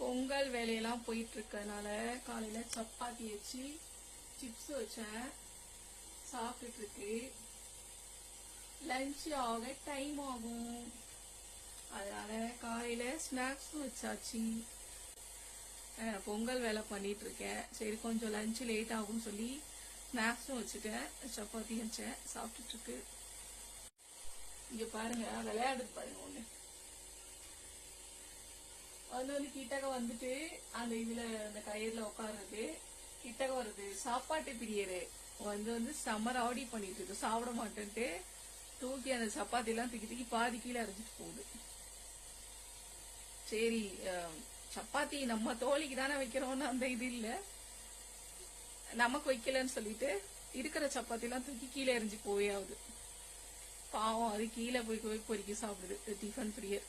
பொங்கல் வேலையெல்லாம் போயிட்டு இருக்கனால காலையில சப்பாத்தி வச்சு சிப்ஸ் வச்சேன், சாப்பிட்டு இருக்கு. லஞ்ச் ஆக டைம் ஆகும், அதனால காலையில ஸ்நாக்ஸ் வச்சாச்சு. பொங்கல் வேலை பண்ணிட்டு இருக்கேன். சரி கொஞ்சம் லஞ்ச் லேட் ஆகும்னு சொல்லி ஸ்நாக்ஸும் வச்சுட்டேன், சப்பாத்தி வச்சேன், சாப்பிட்டுட்டு இருக்கு. இங்க பாருங்க, விளையாடுது பாருங்க. ஒண்ணு அது வந்து கிட்டக்க வந்துட்டு அந்த இதுல அந்த கயிறுல உட்காருறது, கிட்டக்க வருது. சாப்பாட்டு பிரியரு வந்து செம்ம ராவடி பண்ணிட்டு இருக்கு. சாப்பிட மாட்டேன்ட்டு தூக்கி அந்த சப்பாத்தி எல்லாம் தூக்கி பாதி கீழே அரைஞ்சிட்டு போகுது. சரி, சப்பாத்தி நம்ம தோழிக்கு தானே வைக்கிறோம்னு அந்த இது இல்ல, நமக்கு வைக்கலன்னு சொல்லிட்டு இருக்கிற சப்பாத்தி எல்லாம் தூக்கி கீழே எரிஞ்சு போயாவது. பாவம், அது கீழே போய் பொறிக்க சாப்பிடுது. டிஃபன் பிரியர்.